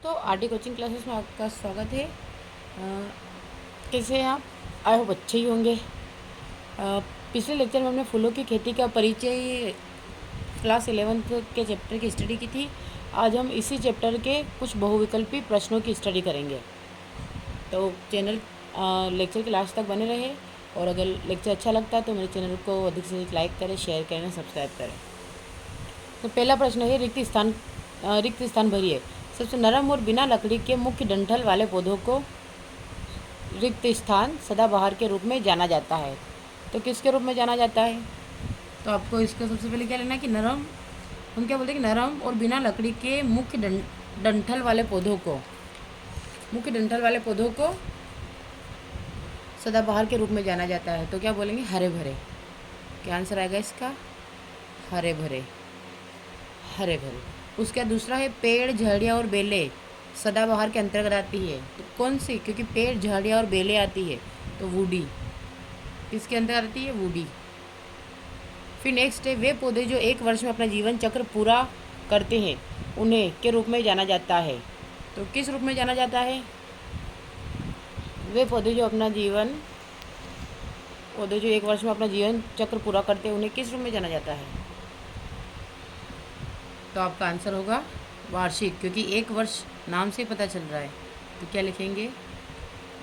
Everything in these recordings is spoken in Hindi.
तो आरटी कोचिंग क्लासेस में आपका स्वागत है। कैसे हैं आप? आई होप अच्छे ही होंगे। पिछले लेक्चर में हमने फूलों की खेती का परिचय क्लास 11th के चैप्टर की स्टडी की थी। आज हम इसी चैप्टर के कुछ बहुविकल्पी प्रश्नों की स्टडी करेंगे। तो चैनल लेक्चर के लास्ट तक बने रहे, और अगर लेक्चर अच्छा लगता है तो मेरे चैनल को अधिक से अधिक लाइक करें, शेयर करें, सब्सक्राइब करें। तो पहला प्रश्न है, रिक्त स्थान भरिए। सबसे नरम और बिना लकड़ी के मुख्य डंठल वाले पौधों को रिक्त स्थान सदाबहार के रूप में जाना जाता है। तो किसके रूप में जाना जाता है? तो आपको इसको सबसे पहले क्या लेना है कि नरम, हम क्या बोलते हैं कि नरम और बिना लकड़ी के डंठल वाले पौधों को, मुख्य डंठल वाले पौधों को सदाबहार के रूप में जाना जाता है। तो क्या बोलेंगे? हरे भरे। क्या आंसर आएगा इसका? हरे भरे, हरे भरे। उसका दूसरा है, पेड़, झाड़ियाँ और बेलें सदाबहार के अंतर्गत आती है। तो कौन सी? क्योंकि पेड़, झाड़ियाँ और बेलें आती है, तो वुडी किसके अंतर्गत आती है? वुडी। फिर नेक्स्ट है, वे पौधे जो एक वर्ष में अपना जीवन चक्र पूरा करते हैं उन्हें के रूप में जाना जाता है। तो किस रूप में जाना जाता है? वे पौधे जो एक वर्ष में अपना जीवन चक्र पूरा करते हैं उन्हें किस रूप में जाना जाता है? तो आपका आंसर होगा वार्षिक, क्योंकि एक वर्ष नाम से पता चल रहा है। तो क्या लिखेंगे?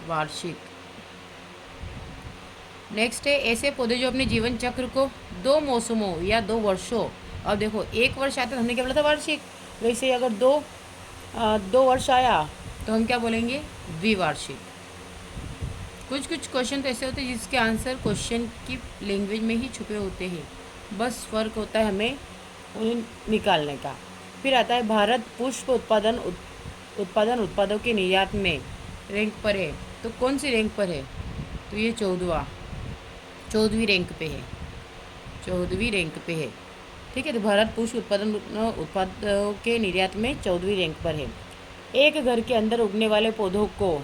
वार्षिक। नेक्स्ट है, ऐसे पौधे जो अपने जीवन चक्र को 2 मौसमों या 2 वर्षों, अब देखो एक वर्ष आता तो हमने क्या बोला था? वार्षिक। वैसे अगर 2 वर्ष आया तो हम क्या बोलेंगे? द्विवार्षिक। कुछ कुछ क्वेश्चन तो ऐसे होते हैं जिसके आंसर क्वेश्चन की लैंग्वेज में ही छुपे होते हैं, बस फ़र्क होता है हमें उन्हें निकालने का। फिर आता है, भारत पुष्प उत्पादों के निर्यात में रैंक पर है। तो कौन सी रैंक पर है? तो ये 14वीं रैंक पे है। 14वीं रैंक पे है। ठीक है, तो भारत पुष्प उत्पादों के निर्यात में 14वीं रैंक पर है। एक घर के अंदर उगने वाले पौधों को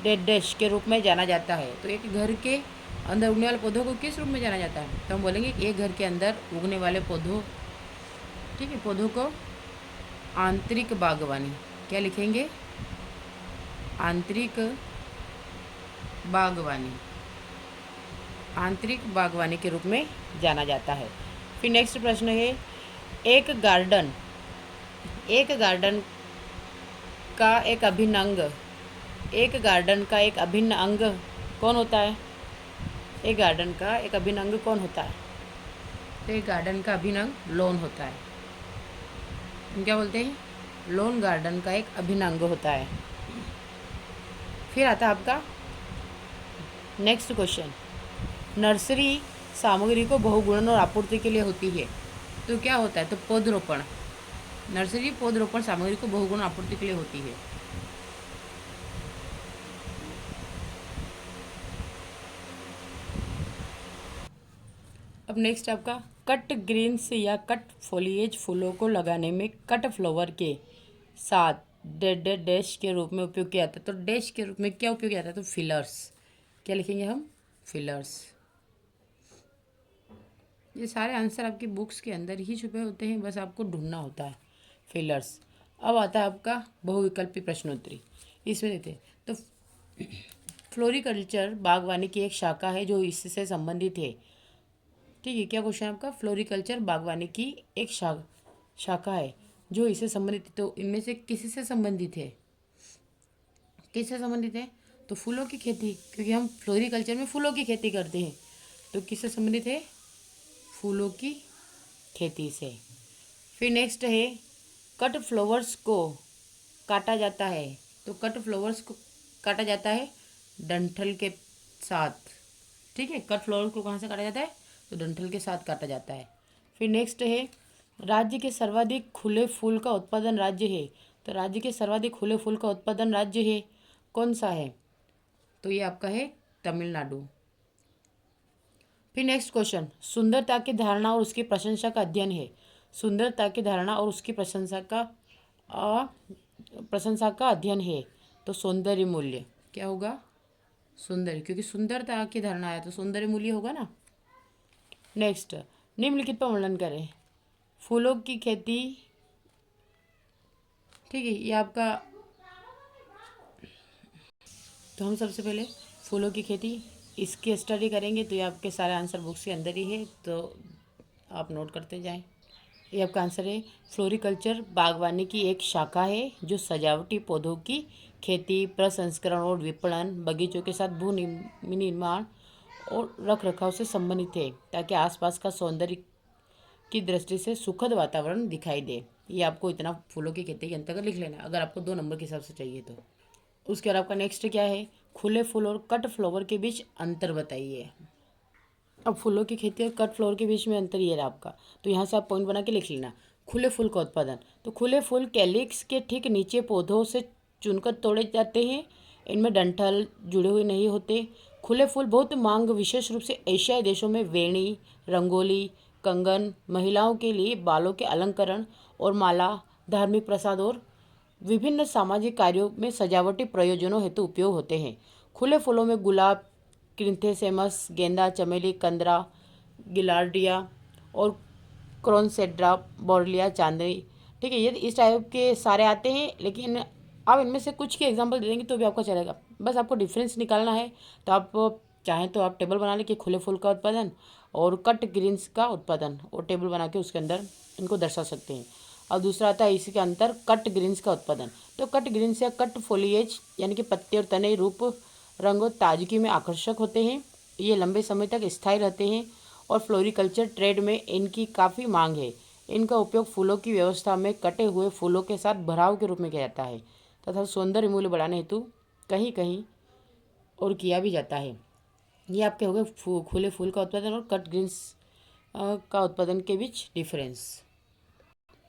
डैश के रूप में जाना जाता है। तो एक घर के अंदर उगने वाले पौधों को किस रूप में जाना जाता है? तो हम बोलेंगे एक घर के अंदर उगने वाले पौधों, ठीक है, पौधों को आंतरिक बागवानी। क्या लिखेंगे? आंतरिक बागवानी। आंतरिक बागवानी के रूप में जाना जाता है। फिर नेक्स्ट प्रश्न है, एक गार्डन एक गार्डन का एक अभिन्न अंग एक गार्डन का एक अभिन्न अंग कौन होता है? एक गार्डन का एक अभिन्न अंग कौन होता है? तो एक गार्डन का अभिन्न अंग लॉन होता है। हम क्या बोलते हैं? लॉन गार्डन का एक अभिन्न अंग होता है। फिर आता है आपका नेक्स्ट क्वेश्चन, नर्सरी सामग्री को बहुगुणन और आपूर्ति के लिए होती है। तो क्या होता है? तो पौधरोपण। नर्सरी पौधरोपण सामग्री को बहुगुण आपूर्ति के लिए होती है। अब नेक्स्ट आपका, कट ग्रीन्स या कट फोलिएज फूलों को लगाने में कट फ्लावर के साथ डैश के रूप में उपयोग किया जाता है। तो डैश के रूप में क्या उपयोग किया जाता है? तो फिलर्स। क्या लिखेंगे हम? फिलर्स। ये सारे आंसर आपकी बुक्स के अंदर ही छुपे होते हैं, बस आपको ढूंढना होता है। फिलर्स। अब आता है आपका बहुविकल्पी प्रश्नोत्तरी। इसमें देते हैं, तो फ्लोरिकल्चर बागवानी की एक शाखा है जो इससे संबंधित है। ठीक है, क्या क्वेश्चन है आपका? फ्लोरिकल्चर बागवानी की एक शाखा है जो इससे संबंधित है। तो इनमें से किसी से संबंधित है? किससे संबंधित है? तो फूलों की खेती, क्योंकि हम फ्लोरिकल्चर में फूलों की खेती करते हैं। तो किससे संबंधित है? फूलों की खेती से। फिर नेक्स्ट है, कट फ्लावर्स को काटा जाता है। तो कट फ्लावर्स को काटा जाता है डंठल के साथ। ठीक है, कट फ्लावर को कहाँ से काटा जाता है? तो डंठल के साथ काटा जाता है। फिर नेक्स्ट है, राज्य के सर्वाधिक खुले फूल का उत्पादन राज्य है। तो राज्य के सर्वाधिक खुले फूल का उत्पादन राज्य है कौन सा है? तो ये आपका है तमिलनाडु। फिर नेक्स्ट क्वेश्चन, सुंदरता की धारणा और उसकी प्रशंसा का अध्ययन है। सुंदरता की धारणा और उसकी प्रशंसा का अध्ययन है। तो सौंदर्य मूल्य। क्या होगा? सुंदर, क्योंकि सुंदरता की धारणा है तो सौंदर्य मूल्य होगा ना। नेक्स्ट, निम्नलिखित पर वर्णन करें। फूलों की खेती ठीक है, ये आपका। तो हम सबसे पहले फूलों की खेती इसकी स्टडी करेंगे, तो ये आपके सारे आंसर बुक्स के अंदर ही है, तो आप नोट करते जाएं। ये आपका आंसर है, फ्लोरिकल्चर बागवानी की एक शाखा है जो सजावटी पौधों की खेती, प्रसंस्करण और विपणन, बगीचों के साथ भू निर्माण और रख रखाव से संबंधित है, ताकि आसपास का सौंदर्य की दृष्टि से सुखद वातावरण दिखाई दे। ये आपको इतना फूलों की खेती के अंतर्गत लिख लेना है, अगर आपको 2 नंबर के हिसाब से चाहिए तो। उसके बाद आपका नेक्स्ट क्या है, खुले फूल और कट फ्लावर के बीच अंतर बताइए। अब फूलों की खेती और कट फ्लावर के बीच में अंतर ये रहा आपका, तो यहाँ से आप पॉइंट बना के लिख लेना। खुले फूल का उत्पादन, तो खुले फूल कैलिक्स के ठीक नीचे पौधों से चुनकर तोड़े जाते हैं, इनमें डंठल जुड़े हुए नहीं होते। खुले फूल बहुत मांग विशेष रूप से एशियाई देशों में वेणी, रंगोली, कंगन, महिलाओं के लिए बालों के अलंकरण और माला, धार्मिक प्रसाद और विभिन्न सामाजिक कार्यों में सजावटी प्रयोजनों हेतु उपयोग होते हैं। खुले फूलों में गुलाब, क्रिंथेसेमस, गेंदा, चमेली, कंदरा, गिलार्डिया और क्रोनसेड्रा, बोरलिया, चांदनी। ठीक है, ये इस टाइप के सारे आते हैं, लेकिन आप इनमें से कुछ के एग्जांपल दे देंगे तो भी आपका चलेगा। बस आपको डिफरेंस निकालना है, तो आप चाहें तो आप टेबल बना लें कि खुले फूल का उत्पादन और कट ग्रीन्स का उत्पादन, और टेबल बना के उसके अंदर इनको दर्शा सकते हैं। और दूसरा आता है इसी के अंतर कट ग्रीन्स का उत्पादन। तो कट ग्रीन्स या कट फोलिएज यानी कि पत्ते और तने रूप, रंग और ताजगी में आकर्षक होते हैं। ये लंबे समय तक स्थायी रहते हैं और फ्लोरिकल्चर ट्रेड में इनकी काफ़ी मांग है। इनका उपयोग फूलों की व्यवस्था में कटे हुए फूलों के साथ भराव के रूप में किया जाता है तथा सौंदर्य मूल्य बढ़ाने हेतु कहीं कहीं और किया भी जाता है। ये आपके हो गए खुले फूल का उत्पादन और कट ग्रीन्स का उत्पादन के बीच डिफरेंस।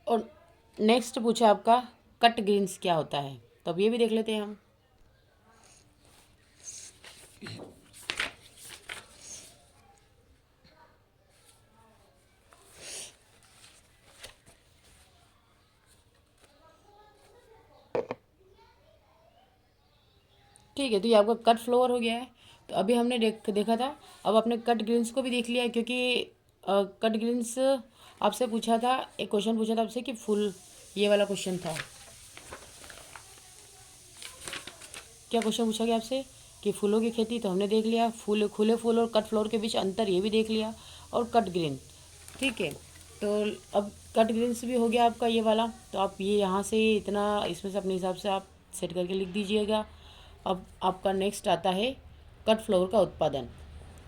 और नेक्स्ट पूछा आपका कट ग्रीन्स क्या होता है, तो अब ये भी देख लेते हैं हम। ठीक है, तो ये आपका कट फ्लावर हो गया है। तो अभी हमने देखा था, अब आपने कट ग्रीन्स को भी देख लिया है, क्योंकि कट ग्रीन्स आपसे पूछा था, एक क्वेश्चन पूछा था आपसे कि फुल, ये वाला क्वेश्चन था। क्या क्वेश्चन पूछा गया आपसे कि फूलों की खेती, तो हमने देख लिया। फूल, खुले फूल और कट फ्लावर के बीच अंतर, ये भी देख लिया। और कट ग्रीन, ठीक है। तो अब कट ग्रीन्स भी हो गया आपका ये वाला, तो आप ये यहाँ से इतना इसमें से अपने हिसाब से आप सेट करके लिख दीजिएगा। अब आपका नेक्स्ट आता है कट फ्लावर का उत्पादन।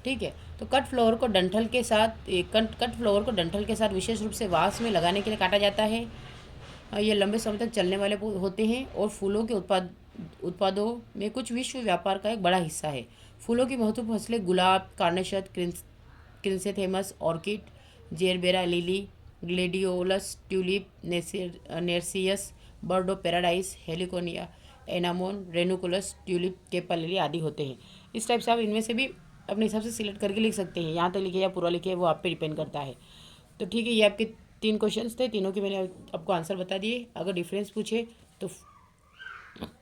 ठीक है, तो कट फ्लावर को डंठल के साथ कट फ्लावर को डंठल के साथ विशेष रूप से वास में लगाने के लिए काटा जाता है। ये लंबे समय तक चलने वाले होते हैं और फूलों के उत्पादों में कुछ विश्व व्यापार का एक बड़ा हिस्सा है। फूलों की महत्वपूर्ण फसलें गुलाब, carnation, chrysanthemums, orchid, gerbera lily, gladiolus, tulip, narcissus, bird of paradise, heliconia, anemone, ranunculus, tulip, केपा लिली आदि होते हैं। इस टाइप से आप इनमें से भी अपने हिसाब से सिलेक्ट करके लिख सकते हैं। यहाँ तक लिखे या पूरा लिखे, वो आप पे डिपेंड करता है। तो ठीक है, ये आपके 3 क्वेश्चंस थे, तीनों के मैंने आपको आंसर बता दिए। अगर डिफरेंस पूछे तो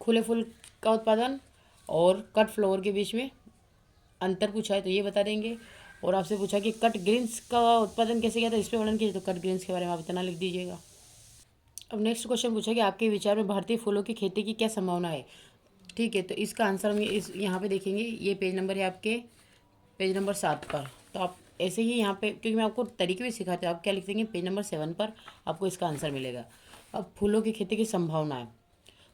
खुले फूल का उत्पादन और कट फ्लावर के बीच में अंतर पूछा है तो ये बता देंगे। और आपसे पूछा कि कट ग्रीन्स का उत्पादन कैसे किया था, इस पर वर्णन कीजिए, तो कट ग्रीन्स के बारे में आप इतना लिख दीजिएगा। अब नेक्स्ट क्वेश्चन पूछा कि आपके विचार में भारतीय फूलों की खेती की क्या संभावना है। ठीक है, तो इसका आंसर हम इस यहाँ पे देखेंगे। ये पेज नंबर है आपके, पेज नंबर 7 पर। तो आप ऐसे ही यहाँ पे, क्योंकि मैं आपको तरीके भी सिखाते हूँ, आप क्या लिख देंगे, पेज नंबर 7 पर आपको इसका आंसर मिलेगा। अब फूलों की खेती की संभावनाएं,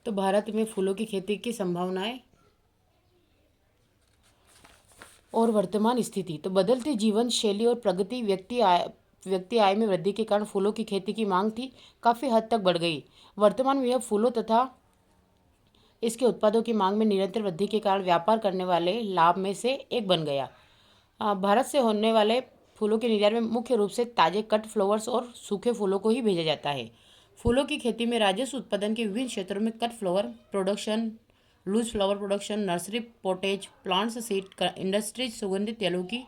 तो भारत में फूलों की खेती की संभावनाएं और वर्तमान स्थिति, तो बदलती जीवन शैली और प्रगति, व्यक्ति आय में वृद्धि के कारण फूलों की खेती की मांग थी काफ़ी हद तक बढ़ गई। वर्तमान में यह फूलों तथा इसके उत्पादों की मांग में निरंतर वृद्धि के कारण व्यापार करने वाले लाभ में से एक बन गया। भारत से होने वाले फूलों के निर्यात में मुख्य रूप से ताजे कट फ्लावर्स और सूखे फूलों को ही भेजा जाता है। फूलों की खेती में राजस्व उत्पादन के विभिन्न क्षेत्रों में cut flower production, loose flower production, nursery potted, plants seed industries, सुगंधित तेलों की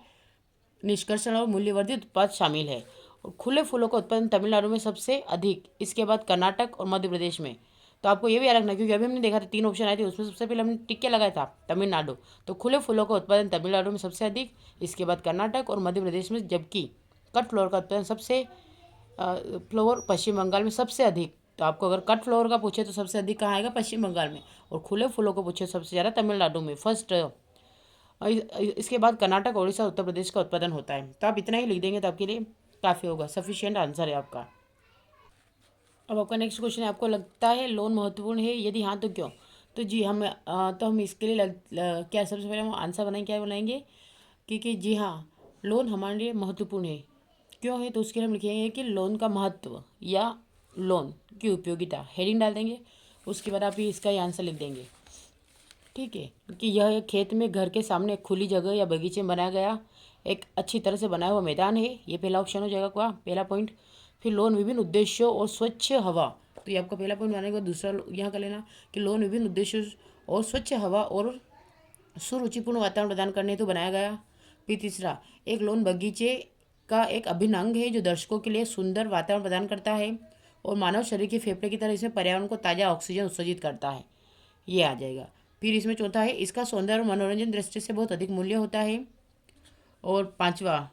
निष्कर्षण और मूल्यवर्धित उत्पाद शामिल है। और खुले फूलों का उत्पादन तमिलनाडु में सबसे अधिक, इसके बाद कर्नाटक और मध्य प्रदेश में। तो आपको ये भी याद रखना, क्योंकि अभी हमने देखा था 3 ऑप्शन आए थे, उसमें सबसे पहले हमने टिक के लगाया था तमिलनाडु। तो खुले फूलों का उत्पादन तमिलनाडु में सबसे अधिक, इसके बाद कर्नाटक और मध्य प्रदेश में, जबकि कट फ्लावर का उत्पादन फ्लावर पश्चिम बंगाल में सबसे अधिक तो आपको अगर कट फ्लावर का पूछे तो सबसे अधिक कहाँ आएगा, पश्चिम बंगाल में, और खुले फूलों को पूछे सबसे ज़्यादा तमिलनाडु में फर्स्ट। इसके बाद कर्नाटक, उड़ीसा, उत्तर प्रदेश का उत्पादन होता है। तो आप इतना ही लिख देंगे तो आपके लिए काफ़ी होगा, सफिशियंट आंसर है आपका। अब आपका नेक्स्ट क्वेश्चन है, आपको लगता है लोन महत्वपूर्ण है, यदि हाँ तो क्यों? तो जी हम इसके लिए क्या सबसे पहले हम आंसर बनाएंगे, क्या बनाएंगे कि जी हाँ, लोन हमारे लिए महत्वपूर्ण है। क्यों है? तो उसके लिए हम लिखेंगे कि लोन का महत्व या लोन की उपयोगिता, हेडिंग डाल देंगे। उसके बाद आप ही इसका ही आंसर लिख देंगे। ठीक है, कि यह एक खेत में घर के सामने एक खुली जगह या बगीचे में बनाया गया एक अच्छी तरह से बनाया हुआ मैदान है, ये पहला ऑप्शन हो जाएगा। क्या पहला पॉइंट? फिर लोन विभिन्न उद्देश्यों और स्वच्छ हवा, तो ये आपका पहला पॉइंट बनाने के बाद दूसरा यहाँ कर लेना कि लोन विभिन्न उद्देश्यों और स्वच्छ हवा और सुरुचिपूर्ण वातावरण प्रदान करने हेतु बनाया गया। फिर तीसरा, एक लोन बगीचे का एक अभिन्न अंग है जो दर्शकों के लिए सुंदर वातावरण प्रदान करता है और मानव शरीर के फेफड़े की तरह इसमें पर्यावरण को ताज़ा ऑक्सीजन उत्सर्जित करता है, ये आ जाएगा। फिर इसमें चौथा है, इसका सौंदर्य और मनोरंजन दृष्टि से बहुत अधिक मूल्य होता है। और पांचवा,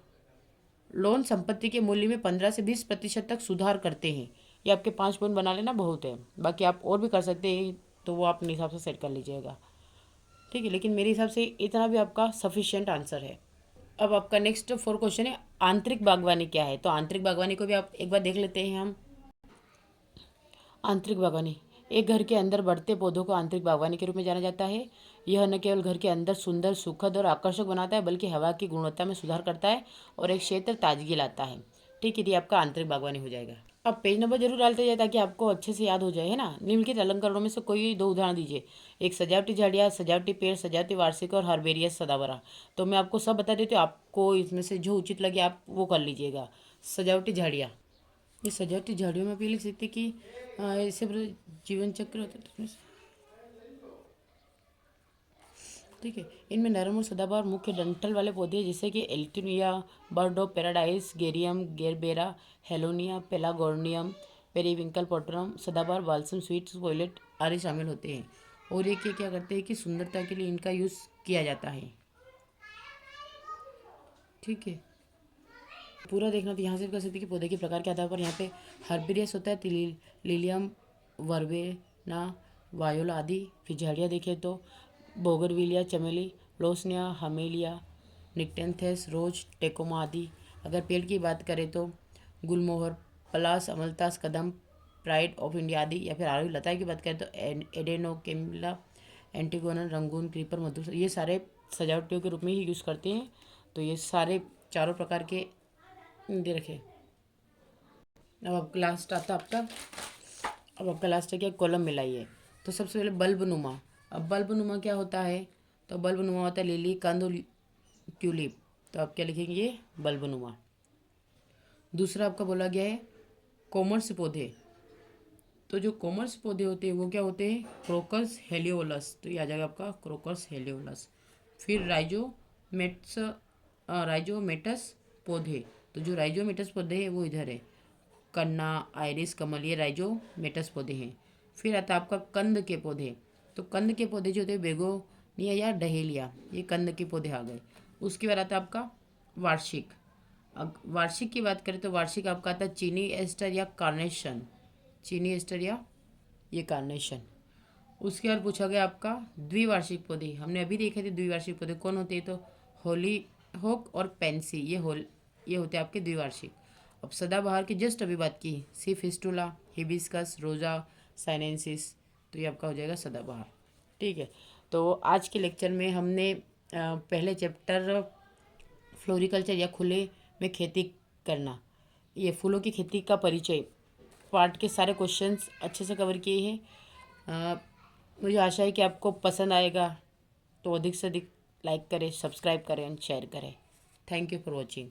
लोन संपत्ति के मूल्य में 15 से 20% तक सुधार करते हैं। ये आपके 5 पॉइंट बना लेना, बहुत है। बाकी आप और भी कर सकते हैं, तो वो आप अपने हिसाब से सेट कर लीजिएगा। ठीक है, लेकिन मेरे हिसाब से इतना भी आपका सफिशियंट आंसर है। अब आपका नेक्स्ट 4 क्वेश्चन है, आंतरिक बागवानी क्या है? तो आंतरिक बागवानी को भी आप एक बार देख लेते हैं हम। आंतरिक बागवानी, एक घर के अंदर बढ़ते पौधों को आंतरिक बागवानी के रूप में जाना जाता है। यह न केवल घर के अंदर सुंदर, सुखद और आकर्षक बनाता है, बल्कि हवा की गुणवत्ता में सुधार करता है और एक क्षेत्र ताजगी लाता है। ठीक है, ये आपका आंतरिक बागवानी हो जाएगा। अब पेज नंबर जरूर डालते जाए ताकि आपको अच्छे से याद हो जाए, है ना। निम्नलिखित अलंकरणों में से कोई 2 उदाहरण दीजिए। एक सजावटी झाड़ियाँ, सजावटी पेड़, सजावटी वार्षिक और हर्बेरियस सदाबहार। तो मैं आपको सब बता देती हूँ, आपको इसमें से जो उचित लगे आप वो कर लीजिएगा। सजावटी झाड़ियाँ, ये सजावटी झाड़ियों में आप ये लिख सकते कि इससे जीवन चक्र होता है इसमें। ठीक है, इनमें नरम और सदाबहार मुख्य डंठल वाले पौधे हैं, जैसे कि एल्टुनिया, bird of paradise, geranium, gerbera, हेलोनिया, पेलागोर्नियम, पेरीविंकल पोटरम, सदाबहार, बाल्सम, स्वीट वोयलेट आदि शामिल होते हैं। और ये क्या करते हैं कि सुंदरता के लिए इनका यूज़ किया जाता है। ठीक है, पूरा देखना तो यहाँ से भी कर सकते हैं कि पौधे के प्रकार के आधार पर यहाँ पे हर्बेरियस होता है, लिलियम, वर्बेना, वायोला आदि। फिर झाड़ियाँ देखें तो बोगरविलिया, चमेली, लोसनिया, हमेलिया, निक्टेंथेस, रोज, टेकोमा आदि। अगर पेड़ की बात करें तो गुलमोहर, पलास, अमलतास, कदम, प्राइड ऑफ इंडिया आदि। या फिर आरोही लता की बात करें तो एडेनोकेमिला, एंटीगोनन, रंगून, क्रीपर, मधुर, ये सारे सजावटियों के रूप में ही यूज़ करते हैं। तो ये सारे चारों प्रकार के दे रखे। अब आपका लास्ट आता आपका, अब आपका लास्ट है क्या, कॉलम मिलाइए। तो सबसे पहले बल्ब नुमा। अब बल्ब नुमा क्या होता है? तो बल्ब नुमा होता है लिली, कंद और ट्यूलिप। तो आप क्या लिखेंगे? ये बल्ब नुमा। दूसरा आपका बोला गया है कॉमर्स पौधे। तो जो कॉमर्स पौधे होते हैं वो क्या होते हैं? क्रोकस हेलियोलस। तो ये आ जाएगा आपका क्रोकस हेलियोलस। फिर राइजोमेटस पौधे। तो जो राइजोमेटस पौधे हैं वो इधर है, कन्ना, आइरिस, कमल, ये राइजोमेटस पौधे हैं। फिर आता है आपका कंद के पौधे। तो कंद के पौधे जो होते हैं बेगोनिया या डहेलिया, ये कंद के पौधे आ गए। उसके बाद आता है आपका वार्षिक। अब वार्षिक की बात करें तो वार्षिक आपका आता है चीनी एस्टर या कार्नेशन, चीनी एस्टर या ये कार्नेशन। उसके बाद पूछा गया आपका द्विवार्षिक पौधे। हमने अभी देखे थे द्विवार्षिक पौधे कौन होते हैं, तो होली होक और पेंसी, ये होते हैं आपके द्विवार्षिक। अब सदाबहार की जस्ट अभी बात की, सी फिस्टुला, हिबिस्कस, रोजा, साइनेंसिस। तो ये आपका हो जाएगा सदाबहार। ठीक है, तो आज के लेक्चर में हमने पहले चैप्टर फ्लोरिकल्चर या खुले में खेती करना, ये फूलों की खेती का परिचय पार्ट के सारे क्वेश्चंस अच्छे से कवर किए हैं। मुझे आशा है कि आपको पसंद आएगा, तो अधिक से अधिक लाइक करें, सब्सक्राइब करें एंड शेयर करें। Thank you for watching.